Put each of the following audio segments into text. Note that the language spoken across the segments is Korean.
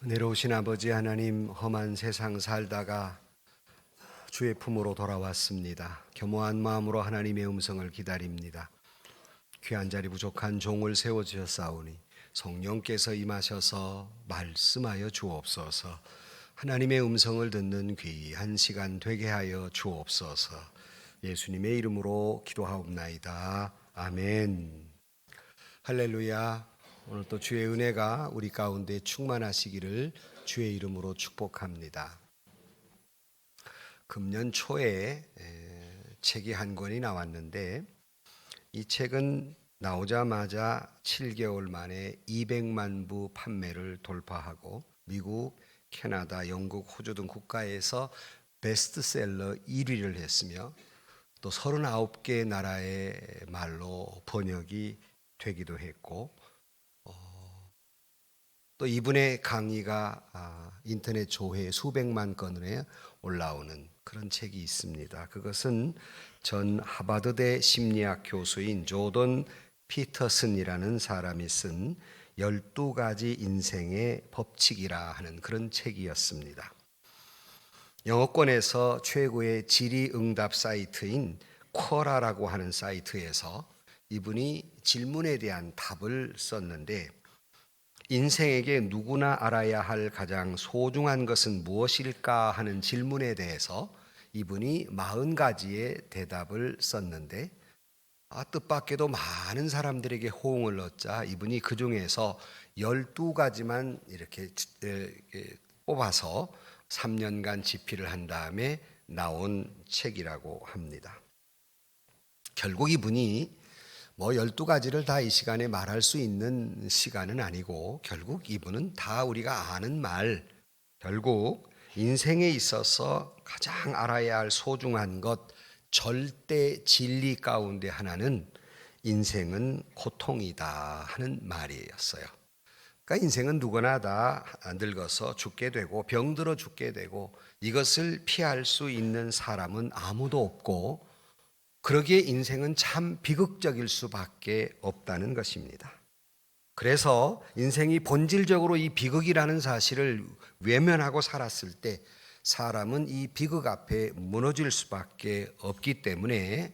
은혜로우신 아버지 하나님, 험한 세상 살다가 주의 품으로 돌아왔습니다. 겸허한 마음으로 하나님의 음성을 기다립니다. 귀한 자리 부족한 종을 세워주셨사오니 성령께서 임하셔서 말씀하여 주옵소서. 하나님의 음성을 듣는 귀한 시간 되게 하여 주옵소서. 예수님의 이름으로 기도하옵나이다. 아멘. 할렐루야. 오늘 또 주의 은혜가 우리 가운데 충만하시기를 주의 이름으로 축복합니다. 금년 초에 책이 한 권이 나왔는데 이 책은 나오자마자 7개월 만에 200만 부 판매를 돌파하고 미국, 캐나다, 영국, 호주 등 국가에서 베스트셀러 1위를 했으며 또 39개 나라의 말로 번역이 되기도 했고 또 이분의 강의가 인터넷 조회 수백만 건에 올라오는 그런 책이 있습니다. 그것은 전 하버드대 심리학 교수인 조던 피터슨이라는 사람이 쓴 12가지 인생의 법칙이라 하는 그런 책이었습니다. 영어권에서 최고의 질의응답 사이트인 쿼라라고 하는 사이트에서 이분이 질문에 대한 답을 썼는데 인생에게 누구나 알아야 할 가장 소중한 것은 무엇일까 하는 질문에 대해서 이분이 40가지의 대답을 썼는데 뜻밖에도 많은 사람들에게 호응을 얻자 이분이 그 중에서 12가지만 이렇게 뽑아서 3년간 집필을 한 다음에 나온 책이라고 합니다. 결국 이분이 12가지를 다 이 시간에 말할 수 있는 시간은 아니고 결국 이분은 다 우리가 아는 말, 결국 인생에 있어서 가장 알아야 할 소중한 것, 절대 진리 가운데 하나는 인생은 고통이다 하는 말이었어요. 그러니까 인생은 누구나 다 늙어서 죽게 되고 병들어 죽게 되고 이것을 피할 수 있는 사람은 아무도 없고 그러기에 인생은 참 비극적일 수밖에 없다는 것입니다. 그래서 인생이 본질적으로 이 비극이라는 사실을 외면하고 살았을 때 사람은 이 비극 앞에 무너질 수밖에 없기 때문에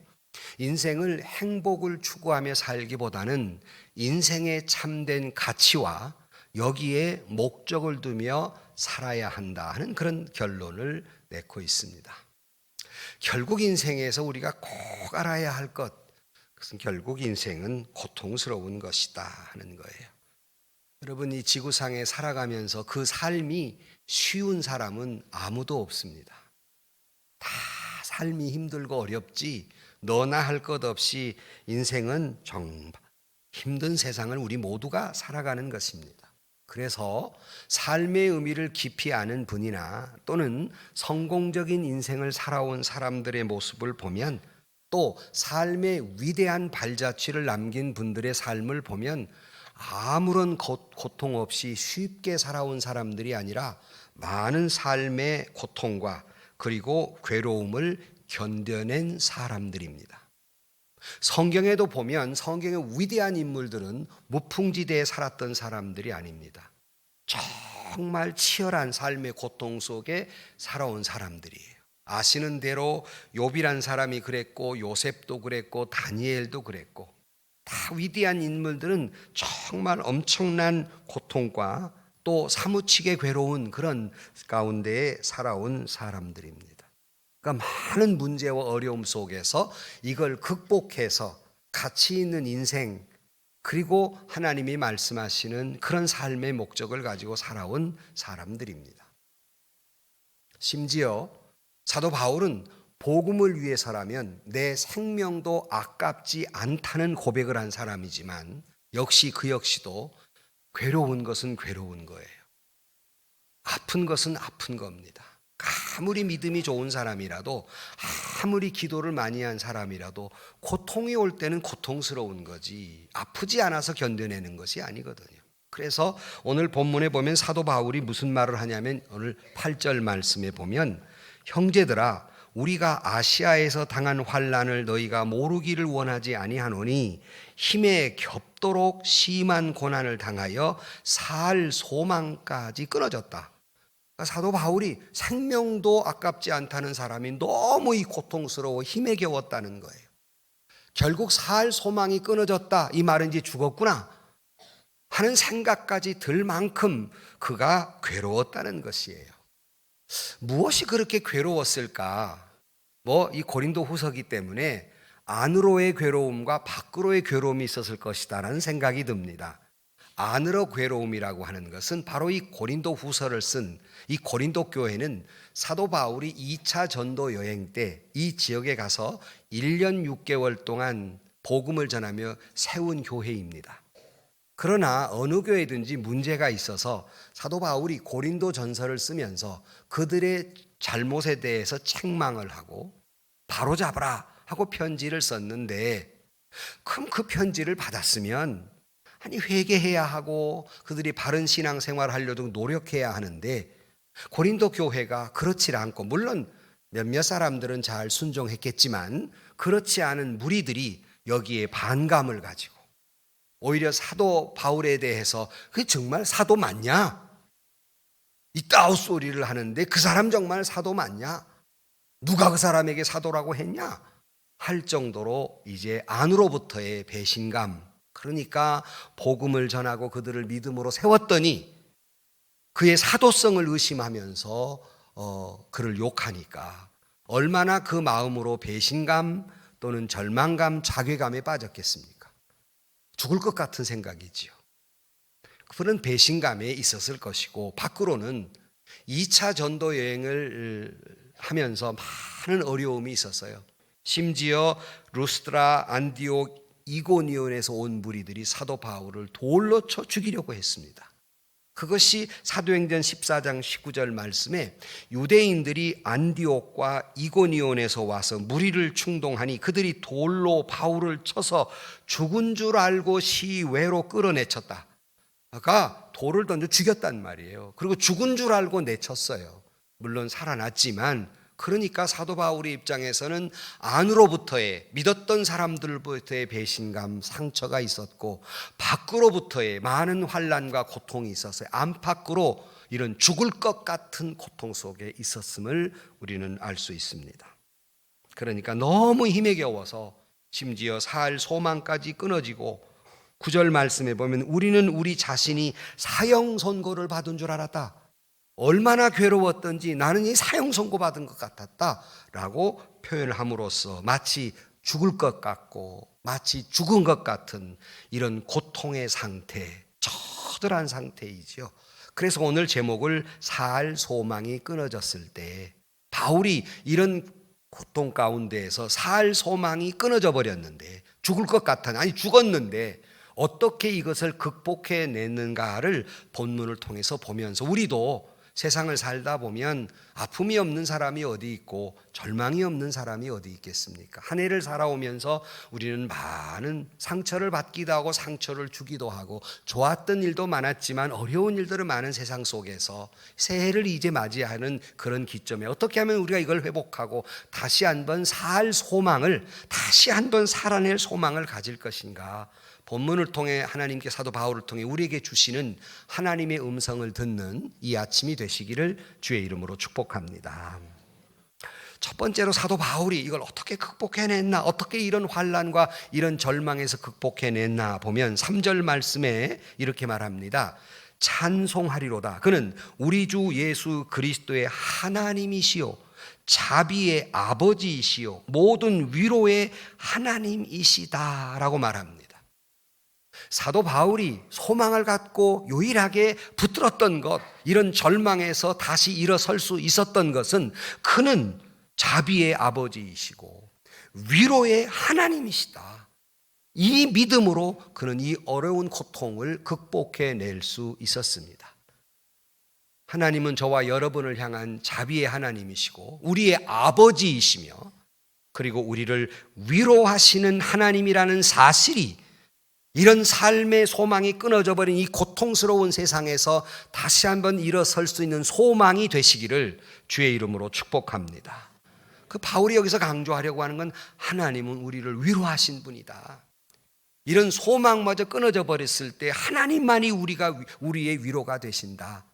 인생을 행복을 추구하며 살기보다는 인생의 참된 가치와 여기에 목적을 두며 살아야 한다 하는 그런 결론을 내고 있습니다. 결국 인생에서 우리가 꼭 알아야 할 것, 그것은 결국 인생은 고통스러운 것이다 하는 거예요. 여러분, 이 지구상에 살아가면서 그 삶이 쉬운 사람은 아무도 없습니다. 다 삶이 힘들고 어렵지 너나 할 것 없이 인생은 정말 힘든 세상을 우리 모두가 살아가는 것입니다. 그래서 삶의 의미를 깊이 아는 분이나 또는 성공적인 인생을 살아온 사람들의 모습을 보면 또 삶의 위대한 발자취를 남긴 분들의 삶을 보면 아무런 고통 없이 쉽게 살아온 사람들이 아니라 많은 삶의 고통과 그리고 괴로움을 견뎌낸 사람들입니다. 성경에도 보면 성경의 위대한 인물들은 무풍지대에 살았던 사람들이 아닙니다. 정말 치열한 삶의 고통 속에 살아온 사람들이에요. 아시는 대로 욥이란 사람이 그랬고 요셉도 그랬고 다니엘도 그랬고 다 위대한 인물들은 정말 엄청난 고통과 또 사무치게 괴로운 그런 가운데에 살아온 사람들입니다. 그러니까 많은 문제와 어려움 속에서 이걸 극복해서 가치 있는 인생 그리고 하나님이 말씀하시는 그런 삶의 목적을 가지고 살아온 사람들입니다. 심지어 사도 바울은 복음을 위해서라면 내 생명도 아깝지 않다는 고백을 한 사람이지만 역시 그 역시도 괴로운 것은 괴로운 거예요. 아픈 것은 아픈 겁니다. 아무리 믿음이 좋은 사람이라도 아무리 기도를 많이 한 사람이라도 고통이 올 때는 고통스러운 거지 아프지 않아서 견뎌내는 것이 아니거든요. 그래서 오늘 본문에 보면 사도 바울이 무슨 말을 하냐면 오늘 8절 말씀에 보면 형제들아 우리가 아시아에서 당한 환난을 너희가 모르기를 원하지 아니하노니 힘에 죽도록 심한 고난을 당하여 살 소망까지 끊어졌다. 그러니까 사도 바울이 생명도 아깝지 않다는 사람이 너무 이 고통스러워 힘에 겨웠다는 거예요. 결국 살 소망이 끊어졌다. 이 말은 이제 죽었구나 하는 생각까지 들 만큼 그가 괴로웠다는 것이에요. 무엇이 그렇게 괴로웠을까? 이 고린도 후서기 때문에 안으로의 괴로움과 밖으로의 괴로움이 있었을 것이다라는 생각이 듭니다. 안으로 괴로움이라고 하는 것은 바로 이 고린도 후서를 쓴 이 고린도 교회는 사도 바울이 2차 전도 여행 때 이 지역에 가서 1년 6개월 동안 복음을 전하며 세운 교회입니다. 그러나 어느 교회든지 문제가 있어서 사도 바울이 고린도 전서를 쓰면서 그들의 잘못에 대해서 책망을 하고 바로잡아라 하고 편지를 썼는데, 그럼 그 편지를 받았으면 회개해야 하고 그들이 바른 신앙생활을 하려고 노력해야 하는데, 고린도 교회가 그렇지 않고, 물론 몇몇 사람들은 잘 순종했겠지만 그렇지 않은 무리들이 여기에 반감을 가지고 오히려 사도 바울에 대해서 그게 정말 사도 맞냐? 이따우 소리를 하는데 그 사람 정말 사도 맞냐? 누가 그 사람에게 사도라고 했냐? 할 정도로 이제 안으로부터의 배신감, 그러니까 복음을 전하고 그들을 믿음으로 세웠더니 그의 사도성을 의심하면서 그를 욕하니까 얼마나 그 마음으로 배신감 또는 절망감, 자괴감에 빠졌겠습니까? 죽을 것 같은 생각이지요. 그런 배신감에 있었을 것이고, 밖으로는 2차 전도 여행을 하면서 많은 어려움이 있었어요. 심지어 루스드라, 안디옥, 이고니온에서 온 무리들이 사도 바울을 돌로 쳐 죽이려고 했습니다. 그것이 사도행전 14장 19절 말씀에 유대인들이 안디옥과 이고니온에서 와서 무리를 충동하니 그들이 돌로 바울을 쳐서 죽은 줄 알고 시외로 끌어내쳤다. 그러니까 돌을 던져 죽였단 말이에요. 그리고 죽은 줄 알고 내쳤어요. 물론 살아났지만, 그러니까 사도 바울의 입장에서는 안으로부터의, 믿었던 사람들부터의 배신감, 상처가 있었고, 밖으로부터의 많은 환난과 고통이 있었어요. 안팎으로 이런 죽을 것 같은 고통 속에 있었음을 우리는 알 수 있습니다. 그러니까 너무 힘에 겨워서 심지어 살 소망까지 끊어지고, 9절 말씀에 보면 우리는 우리 자신이 사형 선고를 받은 줄 알았다. 얼마나 괴로웠던지 나는 이 사형 선고받은 것 같았다라고 표현을 함으로써 마치 죽을 것 같고 마치 죽은 것 같은 이런 고통의 상태, 처절한 상태이죠. 그래서 오늘 제목을 살 소망이 끊어졌을 때, 바울이 이런 고통 가운데에서 살 소망이 끊어져 버렸는데, 죽을 것 같아, 아니 죽었는데 어떻게 이것을 극복해내는가를 본문을 통해서 보면서 우리도 세상을 살다 보면 아픔이 없는 사람이 어디 있고 절망이 없는 사람이 어디 있겠습니까? 한 해를 살아오면서 우리는 많은 상처를 받기도 하고 상처를 주기도 하고 좋았던 일도 많았지만 어려운 일들은 많은 세상 속에서 새해를 이제 맞이하는 그런 기점에 어떻게 하면 우리가 이걸 회복하고 다시 한번 살 소망을, 다시 한번 살아낼 소망을 가질 것인가? 본문을 통해 하나님께, 사도 바울을 통해 우리에게 주시는 하나님의 음성을 듣는 이 아침이 되시기를 주의 이름으로 축복합니다. 첫 번째로 사도 바울이 이걸 어떻게 극복해냈나, 어떻게 이런 환난과 이런 절망에서 극복해냈나 보면 3절 말씀에 이렇게 말합니다. 찬송하리로다. 그는 우리 주 예수 그리스도의 하나님이시요 자비의 아버지이시요 모든 위로의 하나님이시다라고 말합니다. 사도 바울이 소망을 갖고 유일하게 붙들었던 것, 이런 절망에서 다시 일어설 수 있었던 것은 그는 자비의 아버지이시고 위로의 하나님이시다. 이 믿음으로 그는 이 어려운 고통을 극복해낼 수 있었습니다. 하나님은 저와 여러분을 향한 자비의 하나님이시고 우리의 아버지이시며, 그리고 우리를 위로하시는 하나님이라는 사실이 이런 삶의 소망이 끊어져 버린 이 고통스러운 세상에서 다시 한번 일어설 수 있는 소망이 되시기를 주의 이름으로 축복합니다. 그 바울이 여기서 강조하려고 하는 건 하나님은 우리를 위로하신 분이다. 이런 소망마저 끊어져 버렸을 때 하나님만이 우리의 위로가 되신다.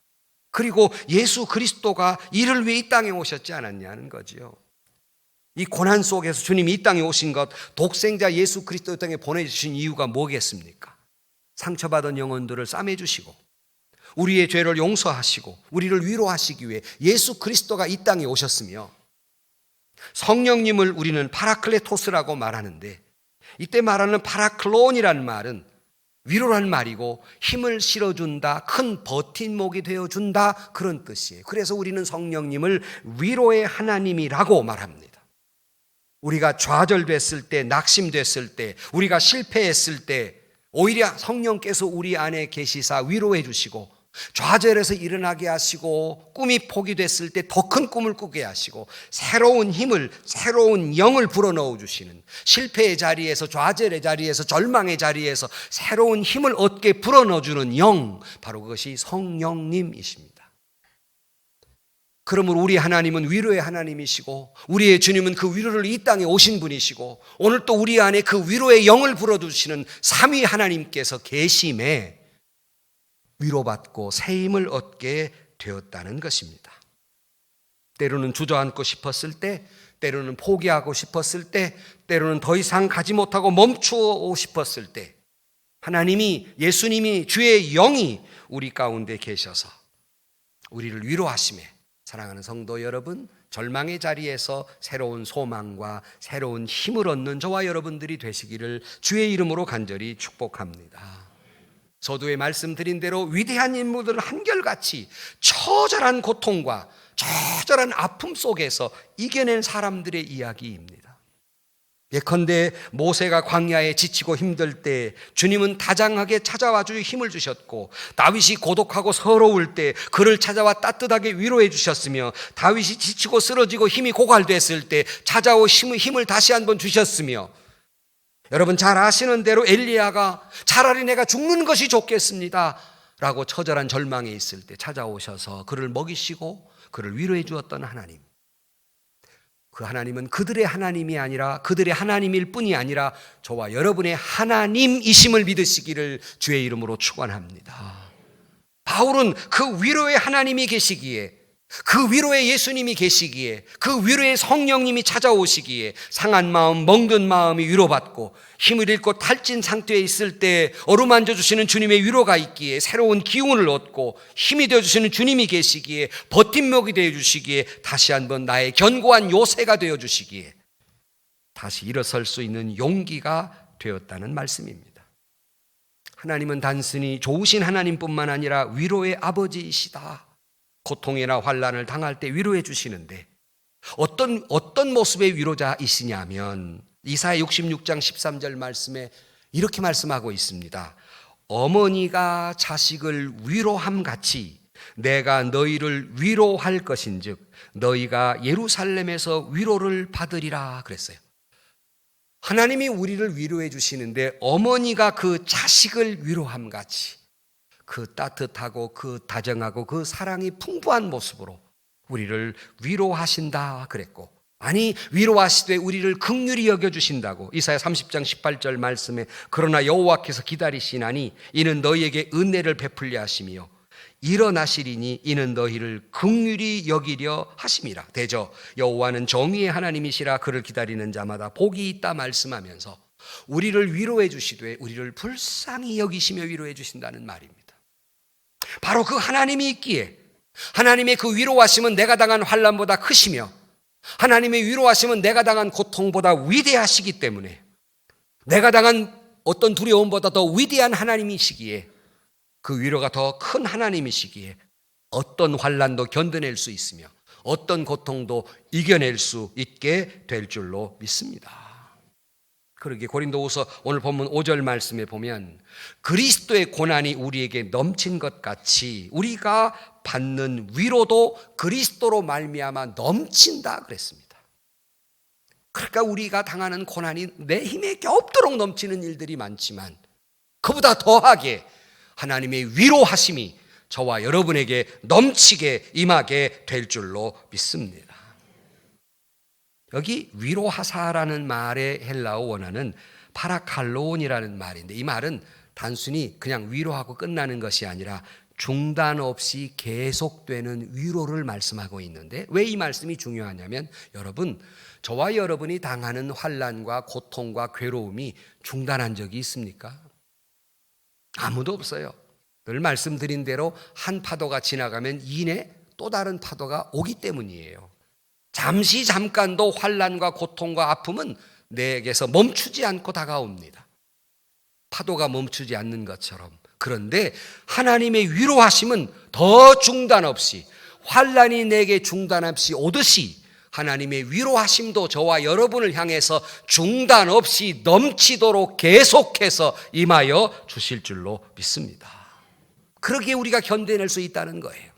그리고 예수 그리스도가 이를 위해 이 땅에 오셨지 않았냐는 거지요. 이 고난 속에서 주님이 이 땅에 오신 것, 독생자 예수 그리스도 땅에 보내주신 이유가 뭐겠습니까? 상처받은 영혼들을 싸매주시고 우리의 죄를 용서하시고 우리를 위로하시기 위해 예수 그리스도가 이 땅에 오셨으며, 성령님을 우리는 파라클레토스라고 말하는데, 이때 말하는 파라클론이라는 말은 위로란 말이고 힘을 실어준다, 큰 버팀목이 되어준다, 그런 뜻이에요. 그래서 우리는 성령님을 위로의 하나님이라고 말합니다. 우리가 좌절됐을 때, 낙심됐을 때, 우리가 실패했을 때 오히려 성령께서 우리 안에 계시사 위로해 주시고, 좌절해서 일어나게 하시고, 꿈이 포기됐을 때 더 큰 꿈을 꾸게 하시고, 새로운 힘을, 새로운 영을 불어넣어 주시는, 실패의 자리에서, 좌절의 자리에서, 절망의 자리에서 새로운 힘을 얻게 불어넣어 주는 영, 바로 그것이 성령님이십니다. 그러므로 우리 하나님은 위로의 하나님이시고, 우리의 주님은 그 위로를 이 땅에 오신 분이시고, 오늘 또 우리 안에 그 위로의 영을 불어주시는 삼위 하나님께서 계심에 위로받고 새 힘을 얻게 되었다는 것입니다. 때로는 주저앉고 싶었을 때, 때로는 포기하고 싶었을 때, 때로는 더 이상 가지 못하고 멈추고 싶었을 때, 하나님이, 예수님이, 주의 영이 우리 가운데 계셔서 우리를 위로하시며, 사랑하는 성도 여러분, 절망의 자리에서 새로운 소망과 새로운 힘을 얻는 저와 여러분들이 되시기를 주의 이름으로 간절히 축복합니다. 서두에 말씀드린 대로 위대한 인물들은 한결같이 처절한 고통과 처절한 아픔 속에서 이겨낸 사람들의 이야기입니다. 예컨대 모세가 광야에 지치고 힘들 때 주님은 다장하게 찾아와 주여 힘을 주셨고, 다윗이 고독하고 서러울 때 그를 찾아와 따뜻하게 위로해 주셨으며, 다윗이 지치고 쓰러지고 힘이 고갈됐을 때 찾아오 힘을 다시 한번 주셨으며, 여러분 잘 아시는 대로 엘리야가 차라리 내가 죽는 것이 좋겠습니다 라고 처절한 절망에 있을 때 찾아오셔서 그를 먹이시고 그를 위로해 주었던 하나님, 그 하나님은 그들의 하나님이 아니라, 그들의 하나님일 뿐이 아니라 저와 여러분의 하나님이심을 믿으시기를 주의 이름으로 축원합니다. 바울은 그 위로의 하나님이 계시기에, 그 위로의 예수님이 계시기에, 그 위로의 성령님이 찾아오시기에 상한 마음, 멍든 마음이 위로받고, 힘을 잃고 탈진 상태에 있을 때 어루만져 주시는 주님의 위로가 있기에 새로운 기운을 얻고, 힘이 되어주시는 주님이 계시기에, 버팀목이 되어주시기에, 다시 한번 나의 견고한 요새가 되어주시기에 다시 일어설 수 있는 용기가 되었다는 말씀입니다. 하나님은 단순히 좋으신 하나님뿐만 아니라 위로의 아버지이시다. 고통이나 환난을 당할 때 위로해 주시는데, 어떤 모습의 위로자이시냐면 이사야 66장 13절 말씀에 이렇게 말씀하고 있습니다. 어머니가 자식을 위로함 같이 내가 너희를 위로할 것인즉 너희가 예루살렘에서 위로를 받으리라 그랬어요. 하나님이 우리를 위로해 주시는데, 어머니가 그 자식을 위로함 같이 그 따뜻하고 그 다정하고 그 사랑이 풍부한 모습으로 우리를 위로하신다 그랬고, 아니 위로하시되 우리를 긍휼히 여겨주신다고 이사야 30장 18절 말씀에 그러나 여호와께서 기다리시나니 이는 너희에게 은혜를 베풀려 하시며 일어나시리니 이는 너희를 긍휼히 여기려 하심이라. 대저 여호와는 정의의 하나님이시라 그를 기다리는 자마다 복이 있다 말씀하면서 우리를 위로해 주시되 우리를 불쌍히 여기시며 위로해 주신다는 말입니다. 바로 그 하나님이 있기에, 하나님의 그 위로하심은 내가 당한 환난보다 크시며 하나님의 위로하심은 내가 당한 고통보다 위대하시기 때문에, 내가 당한 어떤 두려움보다 더 위대한 하나님이시기에, 그 위로가 더 큰 하나님이시기에 어떤 환난도 견뎌낼 수 있으며 어떤 고통도 이겨낼 수 있게 될 줄로 믿습니다. 그러기에 고린도후서 오늘 본문 5절 말씀에 보면 그리스도의 고난이 우리에게 넘친 것 같이 우리가 받는 위로도 그리스도로 말미암아 넘친다 그랬습니다. 그러니까 우리가 당하는 고난이 내 힘에 겹도록 넘치는 일들이 많지만 그보다 더하게 하나님의 위로하심이 저와 여러분에게 넘치게 임하게 될 줄로 믿습니다. 여기 위로하사라는 말의 헬라어 원어는 파라칼론이라는 말인데, 이 말은 단순히 그냥 위로하고 끝나는 것이 아니라 중단 없이 계속되는 위로를 말씀하고 있는데, 왜 이 말씀이 중요하냐면, 여러분, 저와 여러분이 당하는 환난과 고통과 괴로움이 중단한 적이 있습니까? 아무도 없어요. 늘 말씀드린 대로 한 파도가 지나가면 이내 또 다른 파도가 오기 때문이에요. 잠깐도 환난과 고통과 아픔은 내게서 멈추지 않고 다가옵니다. 파도가 멈추지 않는 것처럼. 그런데 하나님의 위로하심은 더 중단 없이, 환난이 내게 중단 없이 오듯이 하나님의 위로하심도 저와 여러분을 향해서 중단 없이 넘치도록 계속해서 임하여 주실 줄로 믿습니다. 그러기에 우리가 견뎌낼 수 있다는 거예요.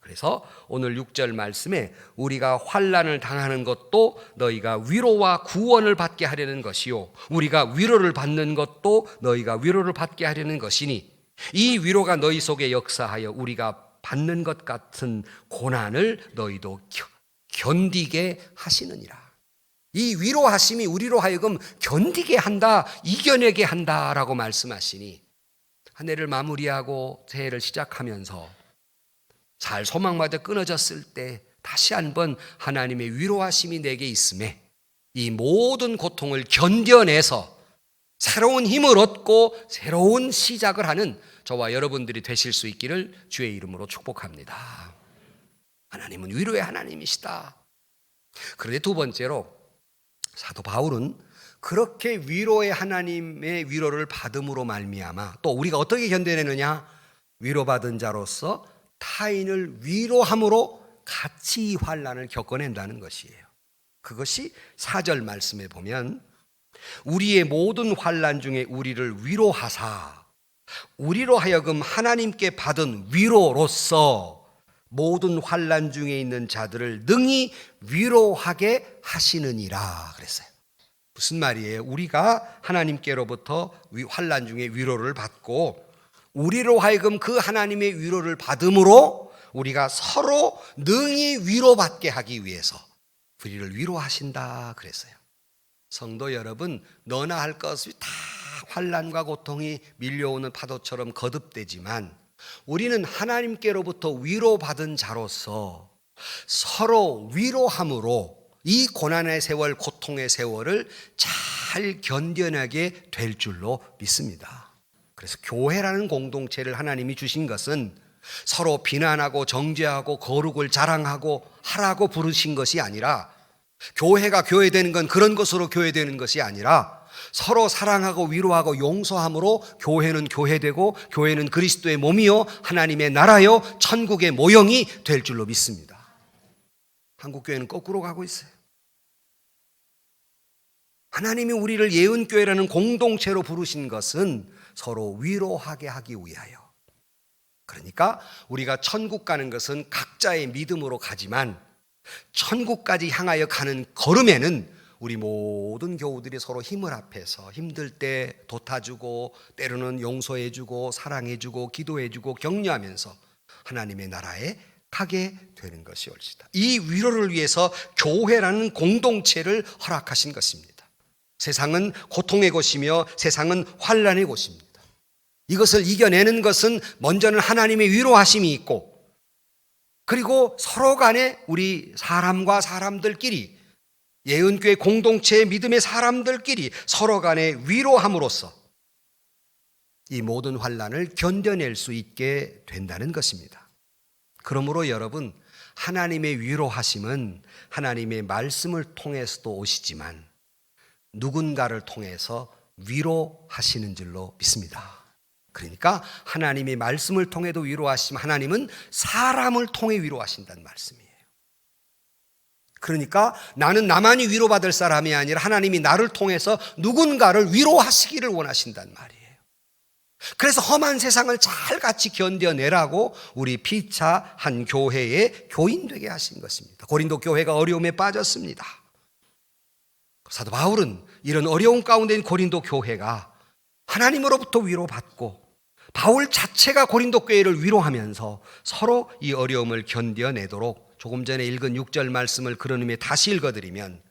그래서 오늘 6절 말씀에 우리가 환난을 당하는 것도 너희가 위로와 구원을 받게 하려는 것이요, 우리가 위로를 받는 것도 너희가 위로를 받게 하려는 것이니, 이 위로가 너희 속에 역사하여 우리가 받는 것 같은 고난을 너희도 견디게 하시느니라. 이 위로하심이 우리로 하여금 견디게 한다, 이겨내게 한다라고 말씀하시니, 한 해를 마무리하고 새해를 시작하면서 잘 소망마저 끊어졌을 때 다시 한번 하나님의 위로하심이 내게 있음에 이 모든 고통을 견뎌내서 새로운 힘을 얻고 새로운 시작을 하는 저와 여러분들이 되실 수 있기를 주의 이름으로 축복합니다. 하나님은 위로의 하나님이시다. 그런데 두 번째로, 사도 바울은 그렇게 위로의 하나님의 위로를 받음으로 말미암아 또 우리가 어떻게 견뎌내느냐, 위로받은 자로서 타인을 위로함으로 같이 이 환난을 겪어낸다는 것이에요. 그것이 4절 말씀에 보면, 우리의 모든 환난 중에 우리를 위로하사 우리로 하여금 하나님께 받은 위로로서 모든 환난 중에 있는 자들을 능히 위로하게 하시느니라 그랬어요. 무슨 말이에요? 우리가 하나님께로부터 환난 중에 위로를 받고 우리로 하여금 그 하나님의 위로를 받음으로 우리가 서로 능히 위로받게 하기 위해서 우리를 위로하신다 그랬어요. 성도 여러분, 너나 할 것이 다 환난과 고통이 밀려오는 파도처럼 거듭되지만 우리는 하나님께로부터 위로받은 자로서 서로 위로함으로 이 고난의 세월, 고통의 세월을 잘 견뎌내게 될 줄로 믿습니다. 그래서 교회라는 공동체를 하나님이 주신 것은 서로 비난하고 정죄하고 거룩을 자랑하고 하라고 부르신 것이 아니라, 교회가 교회되는 건 그런 것으로 교회되는 것이 아니라 서로 사랑하고 위로하고 용서함으로 교회는 교회되고 교회는 그리스도의 몸이요 하나님의 나라요 천국의 모형이 될 줄로 믿습니다. 한국교회는 거꾸로 가고 있어요. 하나님이 우리를 예언교회라는 공동체로 부르신 것은 서로 위로하게 하기 위하여. 그러니까 우리가 천국 가는 것은 각자의 믿음으로 가지만 천국까지 향하여 가는 걸음에는 우리 모든 교우들이 서로 힘을 합해서 힘들 때 도와주고 때로는 용서해주고 사랑해주고 기도해주고 격려하면서 하나님의 나라에 가게 되는 것이 옳시다. 이 위로를 위해서 교회라는 공동체를 허락하신 것입니다. 세상은 고통의 곳이며 세상은 환난의 곳입니다. 이것을 이겨내는 것은 먼저는 하나님의 위로하심이 있고, 그리고 서로 간에 우리 사람과 사람들끼리, 예언교회 공동체의 믿음의 사람들끼리 서로 간에 위로함으로써 이 모든 환난을 견뎌낼 수 있게 된다는 것입니다. 그러므로 여러분, 하나님의 위로하심은 하나님의 말씀을 통해서도 오시지만 누군가를 통해서 위로하시는 줄로 믿습니다. 그러니까 하나님의 말씀을 통해도 위로하시면 하나님은 사람을 통해 위로하신다는 말씀이에요. 그러니까 나는 나만이 위로받을 사람이 아니라 하나님이 나를 통해서 누군가를 위로하시기를 원하신단 말이에요. 그래서 험한 세상을 잘 같이 견뎌내라고 우리 피차 한 교회의 교인 되게 하신 것입니다. 고린도 교회가 어려움에 빠졌습니다. 사도 바울은 이런 어려운 가운데 있는 고린도 교회가 하나님으로부터 위로받고 바울 자체가 고린도 교회를 위로하면서 서로 이 어려움을 견뎌내도록, 조금 전에 읽은 6절 말씀을 그런 의미에 다시 읽어드리면,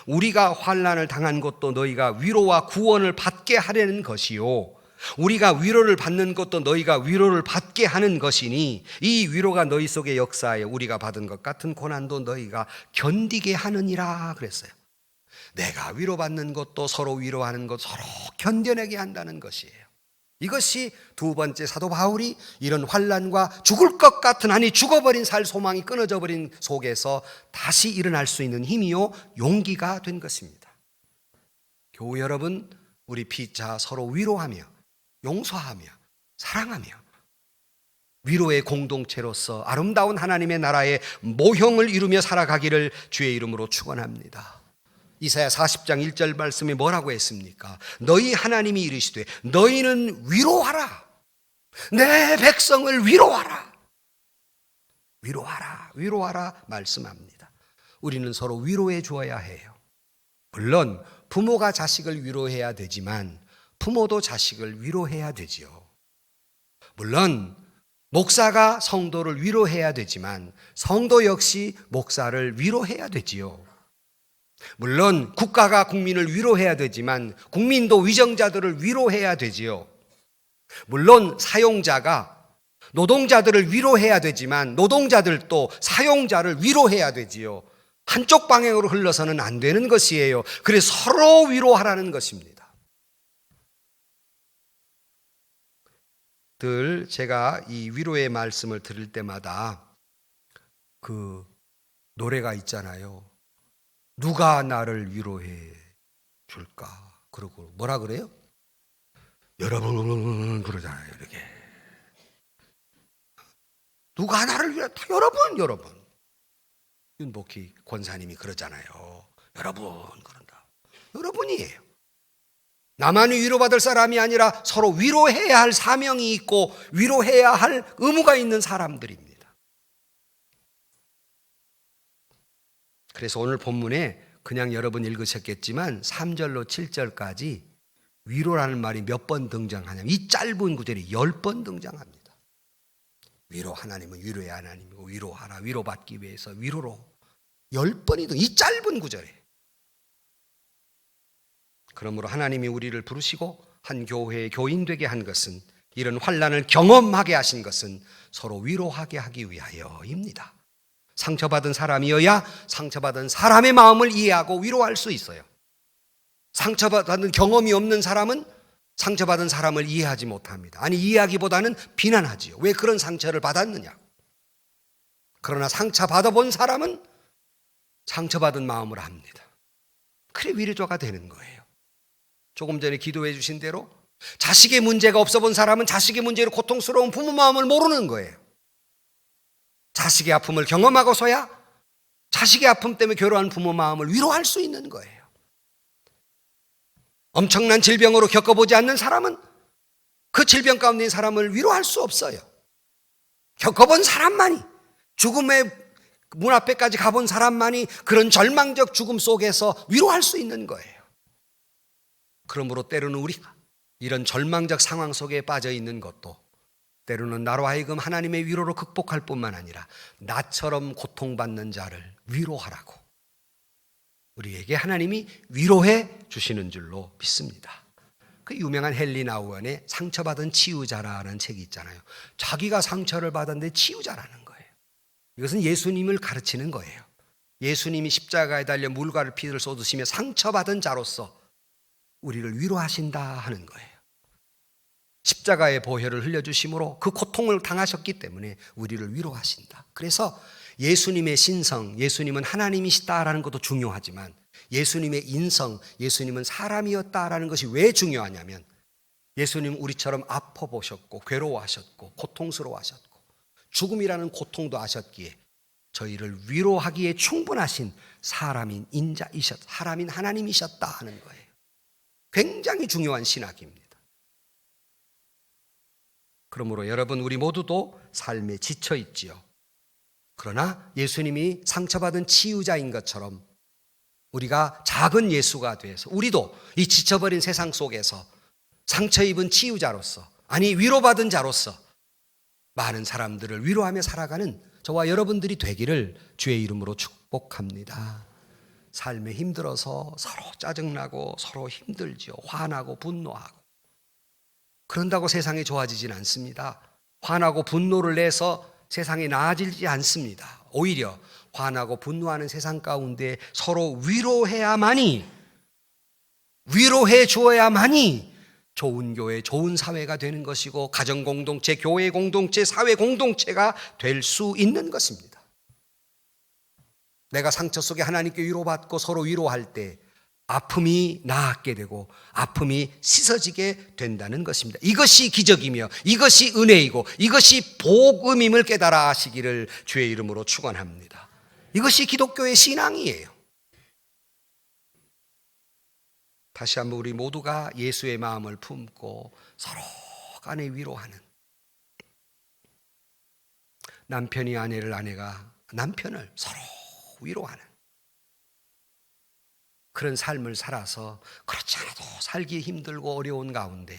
우리가 환난을 당한 것도 너희가 위로와 구원을 받게 하려는 것이요, 우리가 위로를 받는 것도 너희가 위로를 받게 하는 것이니 이 위로가 너희 속에 역사하여 우리가 받은 것 같은 고난도 너희가 견디게 하느니라 그랬어요. 내가 위로받는 것도 서로 위로하는 것, 서로 견뎌내게 한다는 것이에요. 이것이 두 번째 사도 바울이 이런 환난과 죽을 것 같은, 아니 죽어버린 살 소망이 끊어져 버린 속에서 다시 일어날 수 있는 힘이요 용기가 된 것입니다. 교우 여러분, 우리 피차 서로 위로하며 용서하며 사랑하며 위로의 공동체로서 아름다운 하나님의 나라의 모형을 이루며 살아가기를 주의 이름으로 축원합니다. 이사야 40장 1절 말씀이 뭐라고 했습니까? 너희 하나님이 이르시되 너희는 위로하라. 내 백성을 위로하라. 위로하라. 위로하라 말씀합니다. 우리는 서로 위로해 주어야 해요. 물론 부모가 자식을 위로해야 되지만 부모도 자식을 위로해야 되지요. 물론 목사가 성도를 위로해야 되지만 성도 역시 목사를 위로해야 되지요. 물론 국가가 국민을 위로해야 되지만 국민도 위정자들을 위로해야 되지요. 물론 사용자가 노동자들을 위로해야 되지만 노동자들도 사용자를 위로해야 되지요. 한쪽 방향으로 흘러서는 안 되는 것이에요. 그래서 서로 위로하라는 것입니다. 늘 제가 이 위로의 말씀을 들을 때마다 그 노래가 있잖아요. 누가 나를 위로해 줄까? 그러고 뭐라 그래요? 여러분 그러잖아요. 이렇게 누가 나를 위로해? 여러분 윤복희 권사님이 그러잖아요. 여러분 그런다. 여러분이에요. 나만이 위로받을 사람이 아니라 서로 위로해야 할 사명이 있고 위로해야 할 의무가 있는 사람들입니다. 그래서 오늘 본문에 그냥 여러분 읽으셨겠지만 3절로 7절까지 위로라는 말이 몇 번 등장하냐면 이 짧은 구절이 10번 등장합니다. 위로, 하나님은 위로의 하나님이고 위로하라, 위로받기 위해서 위로로 10번이 이 짧은 구절에. 그러므로 하나님이 우리를 부르시고 한 교회의 교인 되게 한 것은, 이런 환난을 경험하게 하신 것은 서로 위로하게 하기 위하여입니다. 상처받은 사람이어야 상처받은 사람의 마음을 이해하고 위로할 수 있어요. 상처받은 경험이 없는 사람은 상처받은 사람을 이해하지 못합니다. 아니, 이해하기보다는 비난하지요. 왜 그런 상처를 받았느냐. 그러나 상처받아본 사람은 상처받은 마음을 합니다. 그래 위로가 되는 거예요. 조금 전에 기도해 주신 대로 자식의 문제가 없어 본 사람은 자식의 문제로 고통스러운 부모 마음을 모르는 거예요. 자식의 아픔을 경험하고서야 자식의 아픔 때문에 괴로워하는 부모 마음을 위로할 수 있는 거예요. 엄청난 질병으로 겪어보지 않는 사람은 그 질병 가운데 있는 사람을 위로할 수 없어요. 겪어본 사람만이, 죽음의 문 앞에까지 가본 사람만이 그런 절망적 죽음 속에서 위로할 수 있는 거예요. 그러므로 때로는 우리가 이런 절망적 상황 속에 빠져 있는 것도 때로는 나로 하여금 하나님의 위로로 극복할 뿐만 아니라 나처럼 고통받는 자를 위로하라고 우리에게 하나님이 위로해 주시는 줄로 믿습니다. 그 유명한 헨리 나우언의 상처받은 치유자라는 책이 있잖아요. 자기가 상처를 받았는데 치유자라는 거예요. 이것은 예수님을 가르치는 거예요. 예수님이 십자가에 달려 물과 피를 쏟으시며 상처받은 자로서 우리를 위로하신다 하는 거예요. 십자가의 보혈을 흘려주심으로 그 고통을 당하셨기 때문에 우리를 위로하신다. 그래서 예수님의 신성, 예수님은 하나님이시다라는 것도 중요하지만 예수님의 인성, 예수님은 사람이었다라는 것이 왜 중요하냐면 예수님 우리처럼 아파보셨고 괴로워하셨고 고통스러워하셨고 죽음이라는 고통도 아셨기에 저희를 위로하기에 충분하신 사람인 하나님이셨다 하는 거예요. 굉장히 중요한 신학입니다. 그러므로 여러분, 우리 모두도 삶에 지쳐 있지요. 그러나 예수님이 상처받은 치유자인 것처럼 우리가 작은 예수가 돼서 우리도 이 지쳐버린 세상 속에서 상처 입은 치유자로서, 아니 위로받은 자로서 많은 사람들을 위로하며 살아가는 저와 여러분들이 되기를 주의 이름으로 축복합니다. 삶에 힘들어서 서로 짜증나고 서로 힘들죠. 화나고 분노하고. 그런다고 세상이 좋아지진 않습니다. 화나고 분노를 내서 세상이 나아지지 않습니다. 오히려 화나고 분노하는 세상 가운데 서로 위로해야만이, 위로해 주어야만이 좋은 교회, 좋은 사회가 되는 것이고 가정 공동체, 교회 공동체, 사회 공동체가 될 수 있는 것입니다. 내가 상처 속에 하나님께 위로받고 서로 위로할 때 아픔이 나았게 되고 아픔이 씻어지게 된다는 것입니다. 이것이 기적이며 이것이 은혜이고 이것이 복음임을 깨달아 하시기를 주의 이름으로 축원합니다. 이것이 기독교의 신앙이에요. 다시 한번 우리 모두가 예수의 마음을 품고 서로 간에 위로하는, 남편이 아내를, 아내가 남편을 서로 위로하는 그런 삶을 살아서, 그렇지 않아도 살기 힘들고 어려운 가운데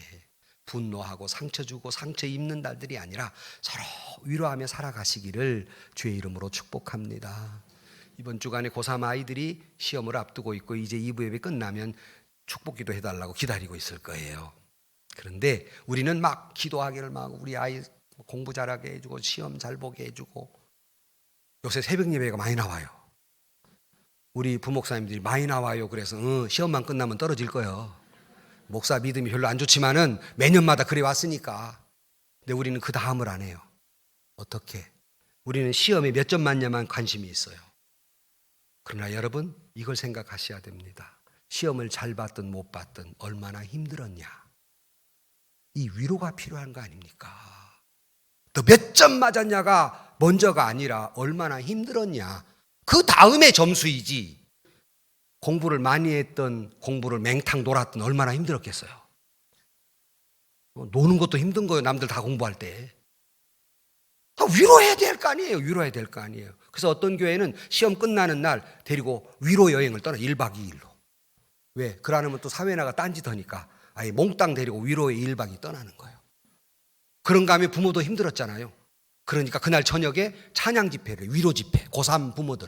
분노하고 상처 주고 상처 입는 날들이 아니라 서로 위로하며 살아가시기를 주의 이름으로 축복합니다. 이번 주간에 고3 아이들이 시험을 앞두고 있고 이제 2부 예배 끝나면 축복기도 해달라고 기다리고 있을 거예요. 그런데 우리는 막 기도하기를 막 우리 아이 공부 잘하게 해주고 시험 잘 보게 해주고, 요새 새벽 예배가 많이 나와요. 우리 부목사님들이 많이 나와요. 그래서 시험만 끝나면 떨어질 거예요. 목사 믿음이 별로 안 좋지만은 매년마다 그래 왔으니까. 근데 우리는 그 다음을 안 해요. 어떻게? 우리는 시험에 몇 점 맞냐만 관심이 있어요. 그러나 여러분, 이걸 생각하셔야 됩니다. 시험을 잘 봤든 못 봤든 얼마나 힘들었냐, 이 위로가 필요한 거 아닙니까? 또 몇 점 맞았냐가 먼저가 아니라 얼마나 힘들었냐, 그 다음에 점수이지. 공부를 많이 했던, 공부를 맹탕 놀았던 얼마나 힘들었겠어요. 노는 것도 힘든 거예요. 남들 다 공부할 때. 위로해야 될 거 아니에요. 위로해야 될 거 아니에요. 그래서 어떤 교회는 시험 끝나는 날 데리고 위로 여행을 떠나, 1박 2일로. 왜? 그러면 또 사회 나가 딴짓하니까 아예 몽땅 데리고 위로의 1박이 2일 떠나는 거예요. 그런가 하면 부모도 힘들었잖아요. 그러니까 그날 저녁에 찬양 집회를, 위로 집회, 고3 부모들.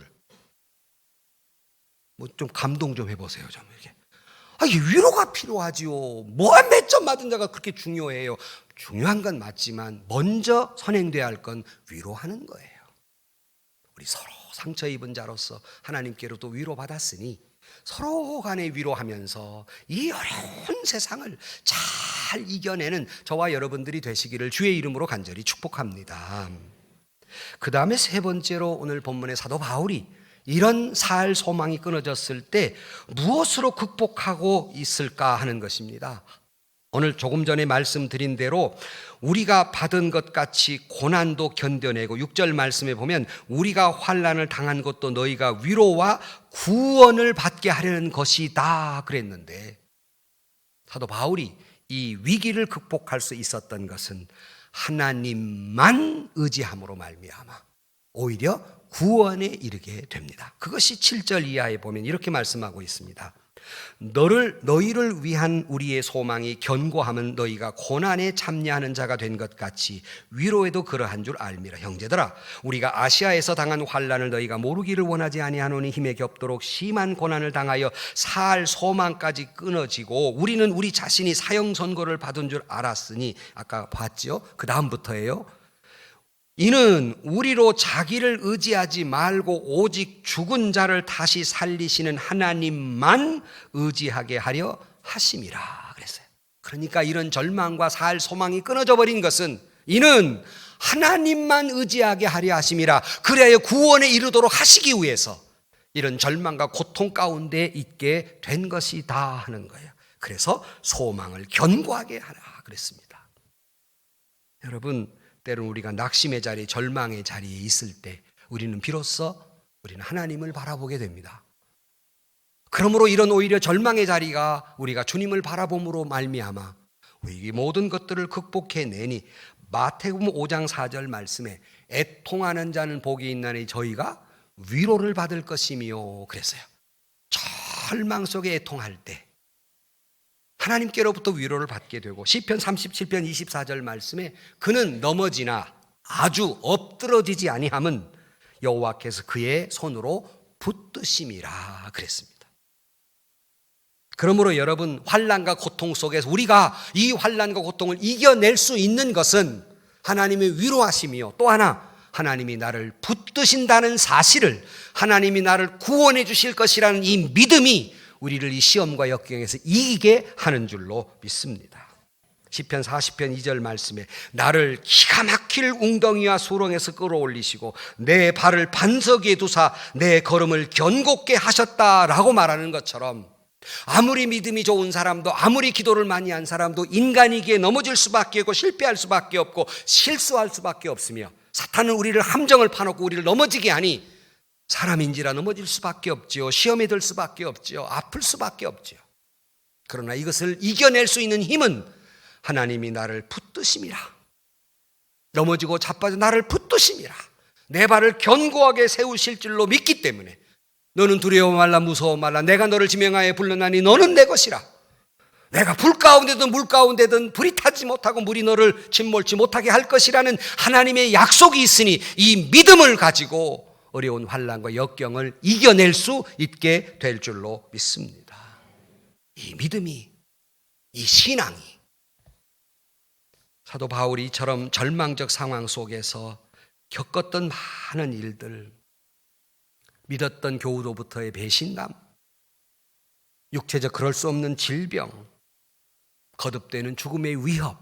뭐 좀 감동 좀 해보세요. 좀 이렇게. 이 위로가 필요하지요. 뭐 몇 점 맞은 자가 그렇게 중요해요. 중요한 건 맞지만 먼저 선행돼야 할 건 위로하는 거예요. 우리 서로 상처 입은 자로서 하나님께로도 위로받았으니 서로 간에 위로하면서 이 어려운 세상을 잘 이겨내는 저와 여러분들이 되시기를 주의 이름으로 간절히 축복합니다. 그 다음에 세 번째로 오늘 본문의 사도 바울이 이런 살 소망이 끊어졌을 때 무엇으로 극복하고 있을까 하는 것입니다. 오늘 조금 전에 말씀드린 대로 우리가 받은 것 같이 고난도 견뎌내고, 6절 말씀에 보면 우리가 환난을 당한 것도 너희가 위로와 구원을 받게 하려는 것이다 그랬는데, 사도 바울이 이 위기를 극복할 수 있었던 것은 하나님만 의지함으로 말미암아 오히려 구원에 이르게 됩니다. 그것이 7절 이하에 보면 이렇게 말씀하고 있습니다. 너희를 위한 우리의 소망이 견고함은 너희가 고난에 참여하는 자가 된 것 같이 위로에도 그러한 줄 알미라. 형제들아, 우리가 아시아에서 당한 환난을 너희가 모르기를 원하지 아니하노니 힘에 겹도록 심한 고난을 당하여 살 소망까지 끊어지고 우리는 우리 자신이 사형 선고를 받은 줄 알았으니, 아까 봤죠? 그 다음부터예요. 이는 우리로 자기를 의지하지 말고 오직 죽은 자를 다시 살리시는 하나님만 의지하게 하려 하심이라 그랬어요. 그러니까 이런 절망과 살 소망이 끊어져 버린 것은 이는 하나님만 의지하게 하려 하심이라, 그래야 구원에 이르도록 하시기 위해서 이런 절망과 고통 가운데 있게 된 것이다 하는 거예요. 그래서 소망을 견고하게 하라 그랬습니다. 여러분, 때론 우리가 낙심의 자리, 절망의 자리에 있을 때 우리는 비로소 우리는 하나님을 바라보게 됩니다. 그러므로 이런 오히려 절망의 자리가 우리가 주님을 바라봄으로 말미암아 이 모든 것들을 극복해내니, 마태복음 5장 4절 말씀에 애통하는 자는 복이 있나니 저희가 위로를 받을 것이며 그랬어요. 절망 속에 애통할 때 하나님께로부터 위로를 받게 되고, 시편 37편 24절 말씀에 그는 넘어지나 아주 엎드러지지 아니함은 여호와께서 그의 손으로 붙드심이라 그랬습니다. 그러므로 여러분, 환난과 고통 속에서 우리가 이 환난과 고통을 이겨낼 수 있는 것은 하나님의 위로하심이요, 또 하나 하나님이 나를 붙드신다는 사실을, 하나님이 나를 구원해 주실 것이라는 이 믿음이 우리를 이 시험과 역경에서 이기게 하는 줄로 믿습니다. 시편 40편 2절 말씀에 나를 기가 막힐 웅덩이와 수렁에서 끌어올리시고 내 발을 반석 위에 두사 내 걸음을 견고케 하셨다라고 말하는 것처럼, 아무리 믿음이 좋은 사람도, 아무리 기도를 많이 한 사람도 인간이기에 넘어질 수밖에 없고 실패할 수밖에 없고 실수할 수밖에 없으며, 사탄은 우리를 함정을 파놓고 우리를 넘어지게 하니 사람인지라 넘어질 수밖에 없지요. 시험에 들 수밖에 없지요. 아플 수밖에 없지요. 그러나 이것을 이겨낼 수 있는 힘은 하나님이 나를 붙드심이라, 넘어지고 자빠져 나를 붙드심이라, 내 발을 견고하게 세우실 줄로 믿기 때문에 너는 두려워 말라, 무서워 말라, 내가 너를 지명하여 불렀나니 너는 내 것이라. 내가 불 가운데든 물 가운데든 불이 타지 못하고 물이 너를 침몰치 못하게 할 것이라는 하나님의 약속이 있으니 이 믿음을 가지고 어려운 환난과 역경을 이겨낼 수 있게 될 줄로 믿습니다. 이 믿음이, 이 신앙이, 사도 바울이 이처럼 절망적 상황 속에서 겪었던 많은 일들, 믿었던 교우로부터의 배신감, 육체적 그럴 수 없는 질병, 거듭되는 죽음의 위협,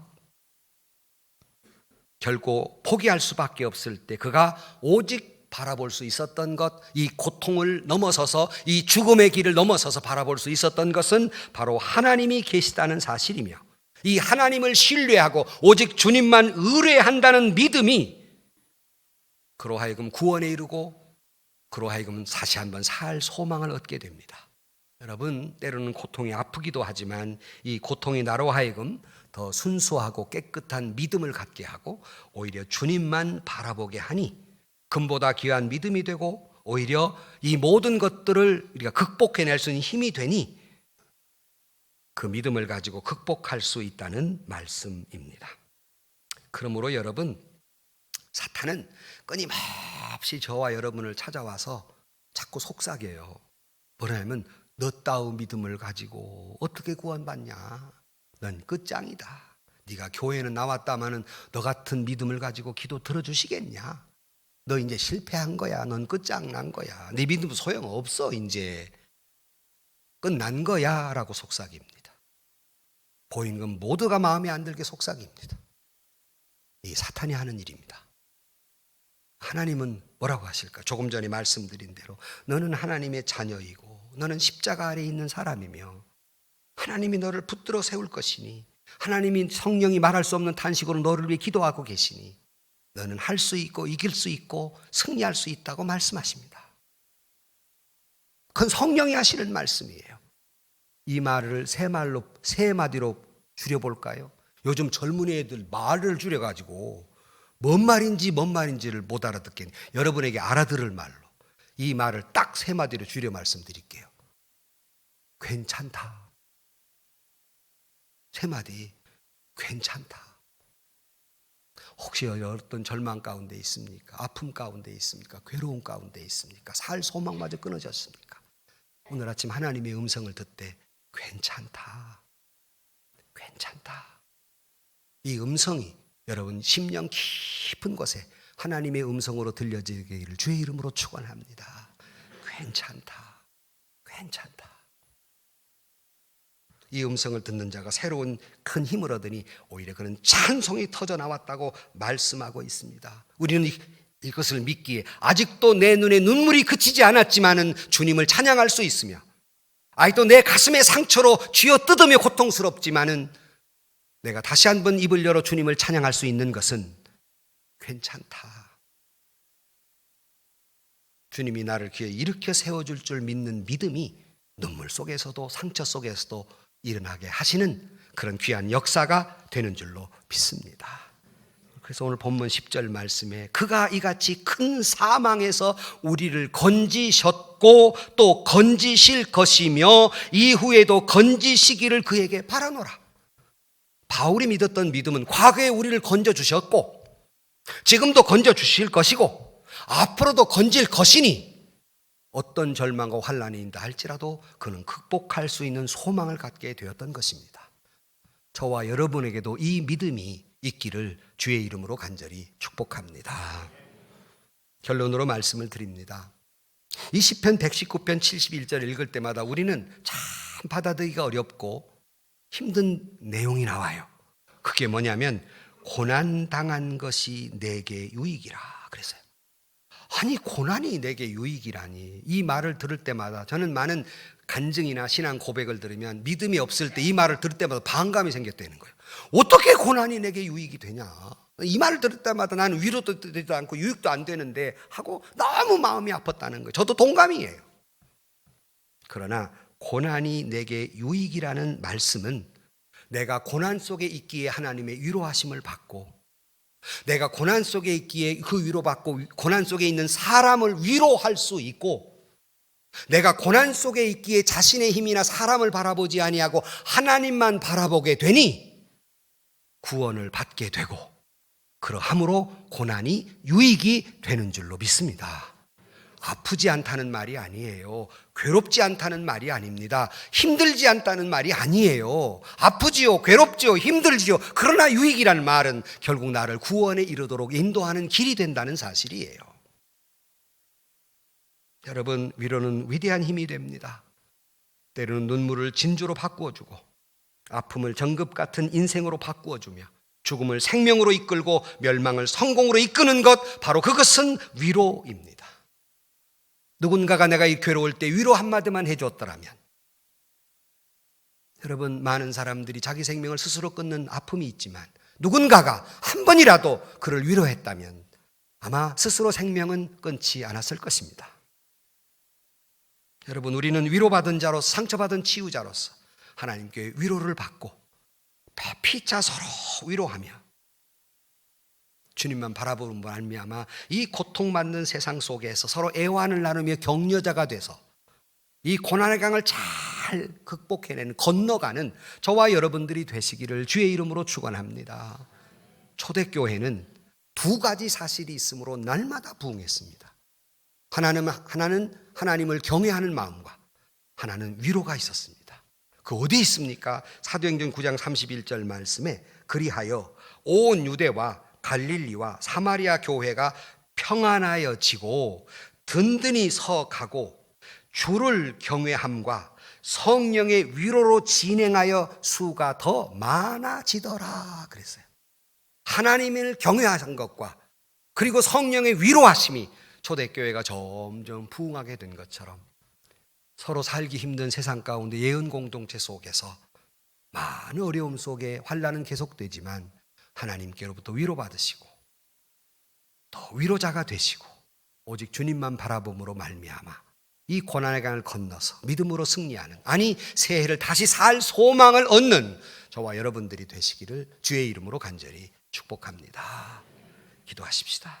결코 포기할 수밖에 없을 때 그가 오직 바라볼 수 있었던 것, 이 고통을 넘어서서, 이 죽음의 길을 넘어서서 바라볼 수 있었던 것은 바로 하나님이 계시다는 사실이며, 이 하나님을 신뢰하고 오직 주님만 의뢰한다는 믿음이 그로 하여금 구원에 이르고 그로 하여금 다시 한번 살 소망을 얻게 됩니다. 여러분, 때로는 고통이 아프기도 하지만 이 고통이 나로 하여금 더 순수하고 깨끗한 믿음을 갖게 하고 오히려 주님만 바라보게 하니 금보다 귀한 믿음이 되고 오히려 이 모든 것들을 우리가 극복해낼 수 있는 힘이 되니 그 믿음을 가지고 극복할 수 있다는 말씀입니다. 그러므로 여러분, 사탄은 끊임없이 저와 여러분을 찾아와서 자꾸 속삭여요. 뭐냐면 너따우 믿음을 가지고 어떻게 구원받냐? 넌 끝장이다. 네가 교회는 나왔다마는 너 같은 믿음을 가지고 기도 들어주시겠냐? 너 이제 실패한 거야. 넌 끝장난 거야. 네 믿음 소용없어. 이제 끝난 거야 라고 속삭입니다. 보이는 건 모두가 마음에 안 들게 속삭입니다. 이 사탄이 하는 일입니다. 하나님은 뭐라고 하실까? 조금 전에 말씀드린 대로 너는 하나님의 자녀이고 너는 십자가 아래에 있는 사람이며 하나님이 너를 붙들어 세울 것이니, 하나님이 성령이 말할 수 없는 탄식으로 너를 위해 기도하고 계시니 너는 할 수 있고 이길 수 있고 승리할 수 있다고 말씀하십니다. 그건 성령이 하시는 말씀이에요. 이 말을 세 마디로 줄여볼까요? 요즘 젊은 애들 말을 줄여가지고 뭔 말인지를 못 알아듣겠니? 여러분에게 알아들을 말로 이 말을 딱 세 마디로 줄여 말씀드릴게요. 괜찮다. 세 마디. 괜찮다. 혹시 어떤 절망 가운데 있습니까? 아픔 가운데 있습니까? 괴로움 가운데 있습니까? 살 소망마저 끊어졌습니까? 오늘 아침 하나님의 음성을 듣되 괜찮다. 괜찮다. 이 음성이 여러분 심령 깊은 곳에 하나님의 음성으로 들려지기를 주의 이름으로 축원합니다. 괜찮다. 괜찮다. 이 음성을 듣는 자가 새로운 큰 힘을 얻으니 오히려 그는 찬송이 터져 나왔다고 말씀하고 있습니다. 우리는 이것을 믿기에 아직도 내 눈에 눈물이 그치지 않았지만은 주님을 찬양할 수 있으며, 아직도 내 가슴의 상처로 쥐어 뜯으며 고통스럽지만은 내가 다시 한번 입을 열어 주님을 찬양할 수 있는 것은 괜찮다. 주님이 나를 귀에 일으켜 세워줄 줄 믿는 믿음이 눈물 속에서도 상처 속에서도 일어나게 하시는 그런 귀한 역사가 되는 줄로 믿습니다. 그래서 오늘 본문 10절 말씀에 그가 이같이 큰 사망에서 우리를 건지셨고 또 건지실 것이며 이후에도 건지시기를 그에게 바라노라. 바울이 믿었던 믿음은 과거에 우리를 건져주셨고 지금도 건져주실 것이고 앞으로도 건질 것이니 어떤 절망과 환난이 있다 할지라도 그는 극복할 수 있는 소망을 갖게 되었던 것입니다. 저와 여러분에게도 이 믿음이 있기를 주의 이름으로 간절히 축복합니다. 결론으로 말씀을 드립니다. 이 시편 119편 71절 읽을 때마다 우리는 참 받아들이기가 어렵고 힘든 내용이 나와요. 그게 뭐냐면 고난당한 것이 내게 유익이라 그랬어요. 아니 고난이 내게 유익이라니. 이 말을 들을 때마다 저는 많은 간증이나 신앙 고백을 들으면 믿음이 없을 때 이 말을 들을 때마다 반감이 생겼다는 거예요. 어떻게 고난이 내게 유익이 되냐. 이 말을 들을 때마다 나는 위로도 되지도 않고 유익도 안 되는데 하고 너무 마음이 아팠다는 거예요. 저도 동감이에요. 그러나 고난이 내게 유익이라는 말씀은 내가 고난 속에 있기에 하나님의 위로하심을 받고 내가 고난 속에 있기에 그 위로받고 고난 속에 있는 사람을 위로할 수 있고 내가 고난 속에 있기에 자신의 힘이나 사람을 바라보지 아니하고 하나님만 바라보게 되니 구원을 받게 되고 그러함으로 고난이 유익이 되는 줄로 믿습니다. 아프지 않다는 말이 아니에요. 괴롭지 않다는 말이 아닙니다. 힘들지 않다는 말이 아니에요. 아프지요, 괴롭지요, 힘들지요. 그러나 유익이라는 말은 결국 나를 구원에 이르도록 인도하는 길이 된다는 사실이에요. 여러분, 위로는 위대한 힘이 됩니다. 때로는 눈물을 진주로 바꾸어주고 아픔을 정급 같은 인생으로 바꾸어주며 죽음을 생명으로 이끌고 멸망을 성공으로 이끄는 것, 바로 그것은 위로입니다. 누군가가 내가 이 괴로울 때 위로 한마디만 해줬더라면, 여러분, 많은 사람들이 자기 생명을 스스로 끊는 아픔이 있지만 누군가가 한 번이라도 그를 위로했다면 아마 스스로 생명은 끊지 않았을 것입니다. 여러분, 우리는 위로받은 자로서, 상처받은 치유자로서 하나님께 위로를 받고 피차 서로 위로하며 주님만 바라보는 말미암아 이 고통받는 세상 속에서 서로 애환을 나누며 격려자가 돼서 이 고난의 강을 잘 극복해내는, 건너가는 저와 여러분들이 되시기를 주의 이름으로 축원합니다. 초대교회는 두 가지 사실이 있으므로 날마다 부흥했습니다. 하나는 하나님을 경외하는 마음과 하나는 위로가 있었습니다. 그 어디 있습니까? 사도행전 9장 31절 말씀에 그리하여 온 유대와 갈릴리와 사마리아 교회가 평안하여지고 든든히 서가고 주를 경외함과 성령의 위로로 진행하여 수가 더 많아지더라 그랬어요. 하나님을 경외하는 것과 그리고 성령의 위로하심이 초대교회가 점점 부흥하게 된 것처럼 서로 살기 힘든 세상 가운데 예언 공동체 속에서 많은 어려움 속에 환난은 계속되지만 하나님께로부터 위로받으시고 또 위로자가 되시고 오직 주님만 바라봄으로 말미암아 이 고난의 강을 건너서 믿음으로 승리하는, 아니 새해를 다시 살 소망을 얻는 저와 여러분들이 되시기를 주의 이름으로 간절히 축복합니다. 기도하십시다.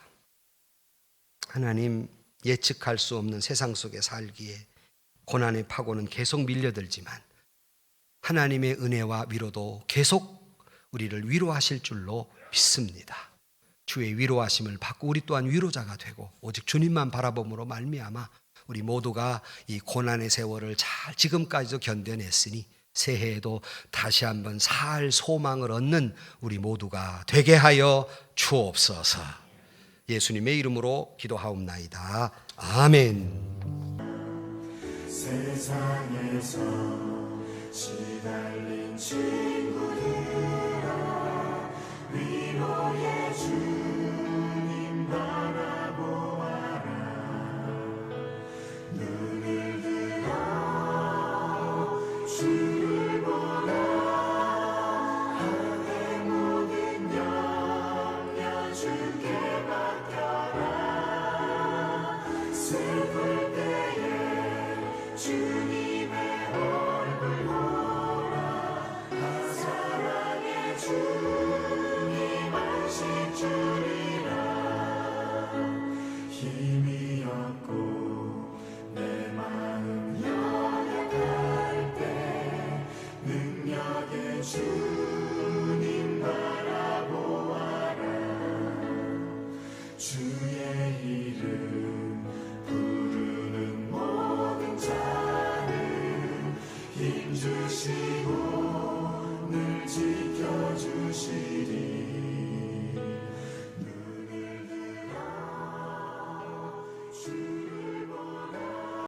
하나님, 예측할 수 없는 세상 속에 살기에 고난의 파고는 계속 밀려들지만 하나님의 은혜와 위로도 계속 우리를 위로하실 줄로 믿습니다. 주의 위로하심을 받고 우리 또한 위로자가 되고 오직 주님만 바라봄으로 말미암아 우리 모두가 이 고난의 세월을 잘 지금까지도 견뎌냈으니 새해에도 다시 한번 살 소망을 얻는 우리 모두가 되게 하여 주옵소서. 예수님의 이름으로 기도하옵나이다. 아멘. 세상에서 시달린 친구들아, 위로의 주님 바라보아라. 눈을 들어 주를 보라. 하늘의 모든 염려 주께 맡겨라. 슬플 때에 주님의 얼굴 보라. 사랑의 주님 안식 주리라. 힘이 없고 내 마음 연약할 때 능력의 주님 바라보아라. 주의 이름 부르는 늘 지켜주시고